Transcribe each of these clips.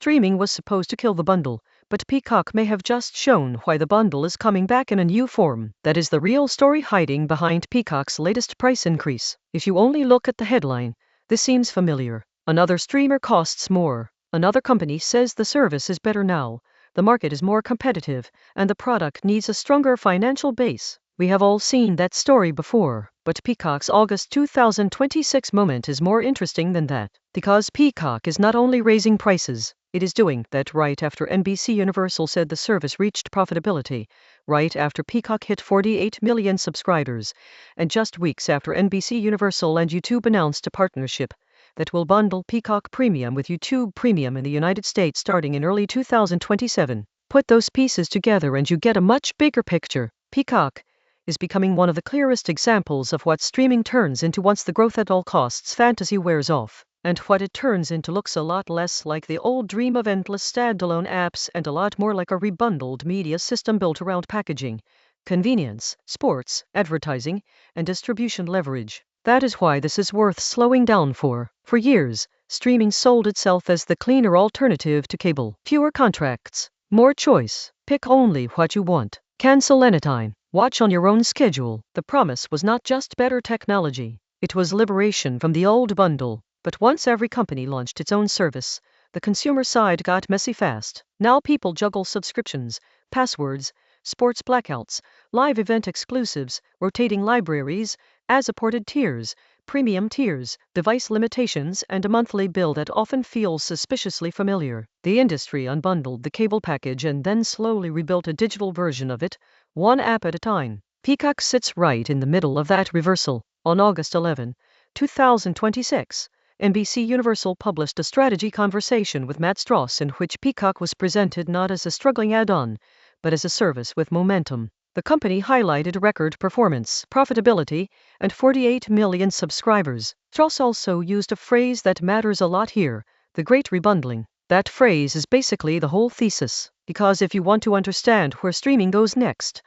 Streaming was supposed to kill the bundle, but Peacock may have just shown why the bundle is coming back in a new form. That is the real story hiding behind Peacock's latest price increase. If you only look at the headline, this seems familiar. Another streamer costs more. Another company says the service is better now. The market is more competitive, and the product needs a stronger financial base. We have all seen that story before, but Peacock's August 2026 moment is more interesting than that, because Peacock is not only raising prices, it is doing that right after NBC Universal said the service reached profitability, right after Peacock hit 48 million subscribers, and just weeks after NBC Universal and YouTube announced a partnership that will bundle Peacock Premium with YouTube Premium in the United States starting in early 2027. Put those pieces together and you get a much bigger picture. Peacock is becoming one of the clearest examples of what streaming turns into once the growth at all costs fantasy wears off. And what it turns into looks a lot less like the old dream of endless standalone apps and a lot more like a rebundled media system built around packaging, convenience, sports, advertising, and distribution leverage. That is why this is worth slowing down for. For years, streaming sold itself as the cleaner alternative to cable. Fewer contracts, more choice, pick only what you want, cancel anytime, watch on your own schedule. The promise was not just better technology, it was liberation from the old bundle. But once every company launched its own service, the consumer side got messy fast. Now people juggle subscriptions, passwords, sports blackouts, live event exclusives, rotating libraries, as-supported tiers, premium tiers, device limitations, and a monthly bill that often feels suspiciously familiar. The industry unbundled the cable package and then slowly rebuilt a digital version of it, one app at a time. Peacock sits right in the middle of that reversal. On August 11, 2026, NBC Universal published a strategy conversation with Matt Strauss in which Peacock was presented not as a struggling add-on, but as a service with momentum. The company highlighted record performance, profitability, and 48 million subscribers. Strauss also used a phrase that matters a lot here, the great rebundling. That phrase is basically the whole thesis, because if you want to understand where streaming goes next,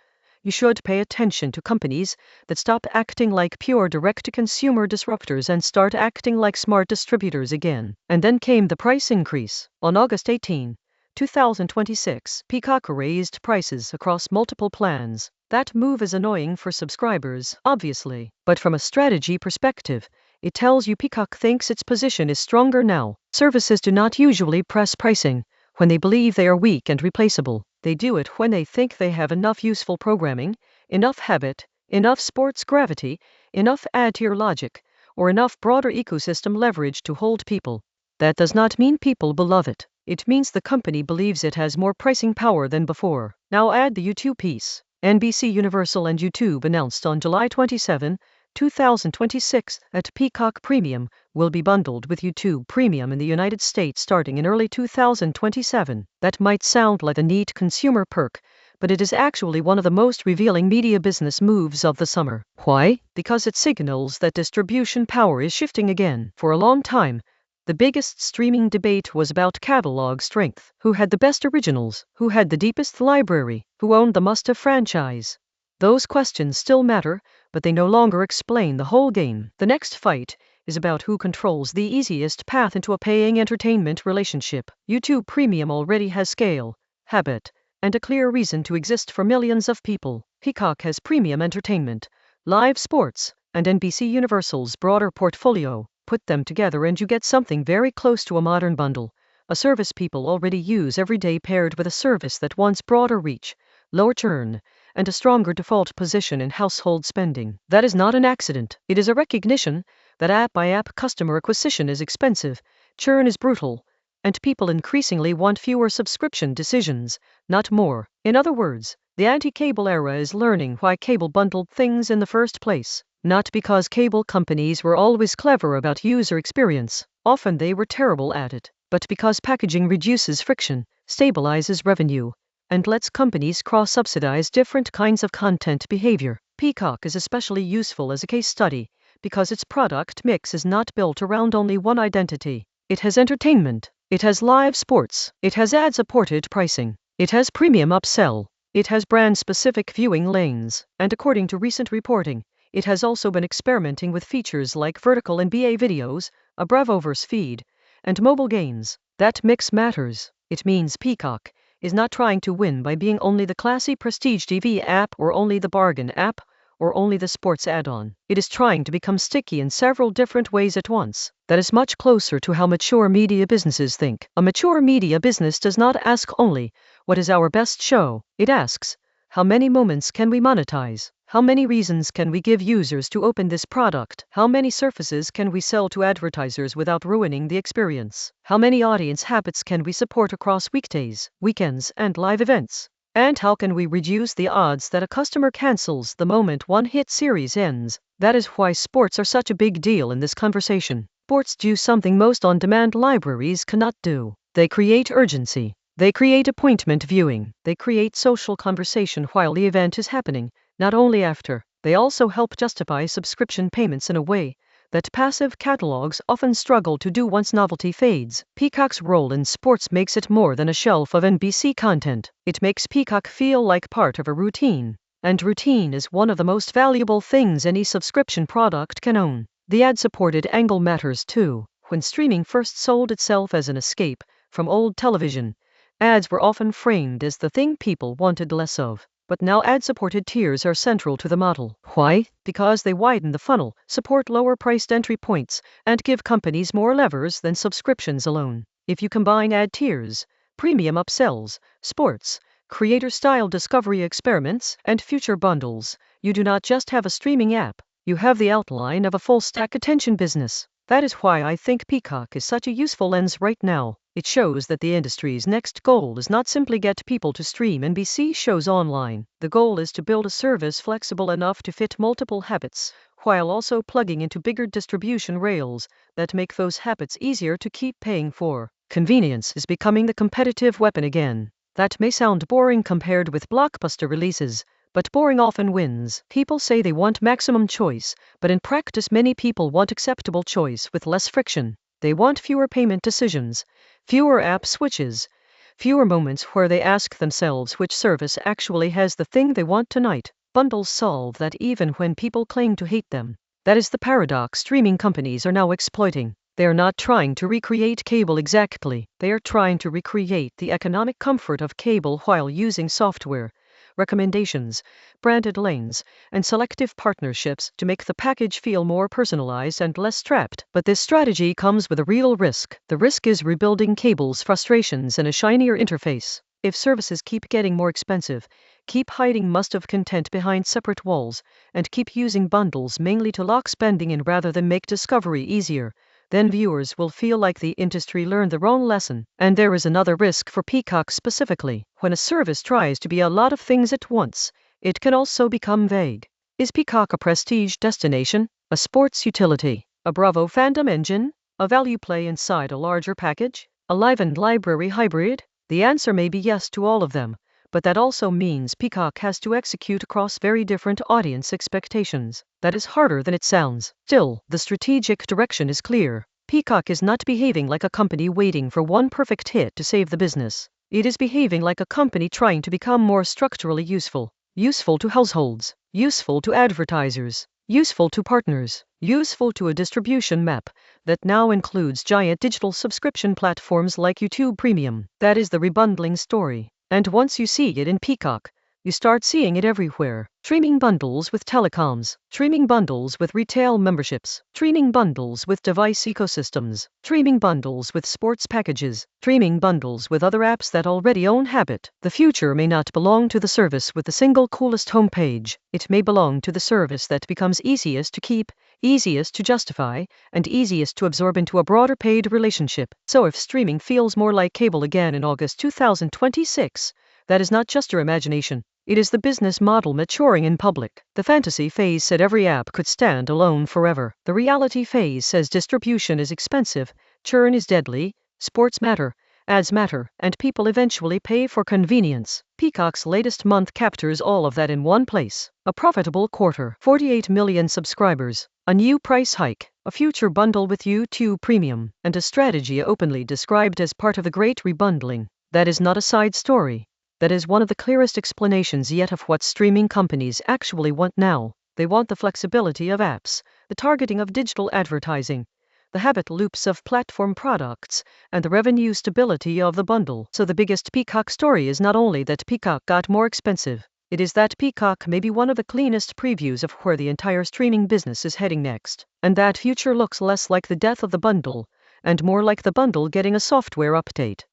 you should pay attention to companies that stop acting like pure direct-to-consumer disruptors and start acting like smart distributors again. And then came the price increase. On August 18, 2026, Peacock raised prices across multiple plans. That move is annoying for subscribers, obviously, but from a strategy perspective, it tells you Peacock thinks its position is stronger now. Services do not usually press pricing when they believe they are weak and replaceable. They do it when they think they have enough useful programming, enough habit, enough sports gravity, enough ad-tier logic, or enough broader ecosystem leverage to hold people. That does not mean people love it. It means the company believes it has more pricing power than before. Now add the YouTube piece. NBC Universal and YouTube announced on July 27, 2026 that Peacock Premium will be bundled with YouTube Premium in the United States starting in early 2027. That might sound like a neat consumer perk, but it is actually one of the most revealing media business moves of the summer. Why? Because it signals that distribution power is shifting again. For a long time, the biggest streaming debate was about catalog strength. Who had the best originals? Who had the deepest library? Who owned the must-have franchise? Those questions still matter, but they no longer explain the whole game. The next fight is about who controls the easiest path into a paying entertainment relationship. YouTube Premium already has scale, habit, and a clear reason to exist for millions of people. Peacock has premium entertainment, live sports, and NBC Universal's broader portfolio. Put them together and you get something very close to a modern bundle, a service people already use every day paired with a service that wants broader reach, lower churn, and a stronger default position in household spending. That is not an accident. It is a recognition that app-by-app customer acquisition is expensive, churn is brutal, and people increasingly want fewer subscription decisions, not more. In other words, the anti-cable era is learning why cable bundled things in the first place. Not because cable companies were always clever about user experience, often they were terrible at it, but because packaging reduces friction, stabilizes revenue, and lets companies cross-subsidize different kinds of content behavior. Peacock is especially useful as a case study, because its product mix is not built around only one identity. It has entertainment, it has live sports, it has ad-supported pricing, it has premium upsell, it has brand-specific viewing lanes, and according to recent reporting, it has also been experimenting with features like vertical NBA videos, a Bravoverse feed, and mobile games. That mix matters. It means Peacock is not trying to win by being only the classy prestige TV app or only the bargain app or only the sports add-on. It is trying to become sticky in several different ways at once. That is much closer to how mature media businesses think. A mature media business does not ask only, what is our best show? It asks, how many moments can we monetize? How many reasons can we give users to open this product? How many surfaces can we sell to advertisers without ruining the experience? How many audience habits can we support across weekdays, weekends, and live events? And how can we reduce the odds that a customer cancels the moment one hit series ends? That is why sports are such a big deal in this conversation. Sports do something most on-demand libraries cannot do. They create urgency. They create appointment viewing. They create social conversation while the event is happening, not only after. They also help justify subscription payments in a way that passive catalogs often struggle to do once novelty fades. Peacock's role in sports makes it more than a shelf of NBC content. It makes Peacock feel like part of a routine. And routine is one of the most valuable things any subscription product can own. The ad-supported angle matters too. When streaming first sold itself as an escape from old television, ads were often framed as the thing people wanted less of. But now ad-supported tiers are central to the model. Why? Because they widen the funnel, support lower-priced entry points, and give companies more levers than subscriptions alone. If you combine ad tiers, premium upsells, sports, creator-style discovery experiments, and future bundles, you do not just have a streaming app, you have the outline of a full-stack attention business. That is why I think Peacock is such a useful lens right now. It shows that the industry's next goal is not simply get people to stream NBC shows online. The goal is to build a service flexible enough to fit multiple habits, while also plugging into bigger distribution rails that make those habits easier to keep paying for. Convenience is becoming the competitive weapon again. That may sound boring compared with blockbuster releases, but boring often wins. People say they want maximum choice, but in practice many people want acceptable choice with less friction. They want fewer payment decisions, fewer app switches, fewer moments where they ask themselves which service actually has the thing they want tonight. Bundles solve that even when people claim to hate them. That is the paradox streaming companies are now exploiting. They are not trying to recreate cable exactly. They are trying to recreate the economic comfort of cable while using software, recommendations, branded lanes, and selective partnerships to make the package feel more personalized and less strapped. But this strategy comes with a real risk. The risk is rebuilding cable's frustrations in a shinier interface. If services keep getting more expensive, keep hiding must-have content behind separate walls, and keep using bundles mainly to lock spending in rather than make discovery easier, then viewers will feel like the industry learned the wrong lesson. And there is another risk for Peacock specifically. When a service tries to be a lot of things at once, it can also become vague. Is Peacock a prestige destination, a sports utility, a Bravo fandom engine, a value play inside a larger package, a live and library hybrid? The answer may be yes to all of them, but that also means Peacock has to execute across very different audience expectations. That is harder than it sounds. Still, the strategic direction is clear. Peacock is not behaving like a company waiting for one perfect hit to save the business. It is behaving like a company trying to become more structurally useful. Useful to households, useful to advertisers, useful to partners, useful to a distribution map that now includes giant digital subscription platforms like YouTube Premium. That is the rebundling story. And once you see it in Peacock, you start seeing it everywhere. Streaming bundles with telecoms, streaming bundles with retail memberships, streaming bundles with device ecosystems, streaming bundles with sports packages, streaming bundles with other apps that already own habit. The future may not belong to the service with the single coolest homepage. It may belong to the service that becomes easiest to keep, easiest to justify, and easiest to absorb into a broader paid relationship. So if streaming feels more like cable again in August 2026, that is not just your imagination. It is the business model maturing in public. The fantasy phase said every app could stand alone forever. The reality phase says distribution is expensive, churn is deadly, sports matter, ads matter, and people eventually pay for convenience. Peacock's latest month captures all of that in one place. A profitable quarter, 48 million subscribers, a new price hike, a future bundle with YouTube Premium, and a strategy openly described as part of the great rebundling. That is not a side story. That is one of the clearest explanations yet of what streaming companies actually want now. They want the flexibility of apps, the targeting of digital advertising, the habit loops of platform products, and the revenue stability of the bundle. So the biggest Peacock story is not only that Peacock got more expensive, it is that Peacock may be one of the cleanest previews of where the entire streaming business is heading next. And that future looks less like the death of the bundle, and more like the bundle getting a software update.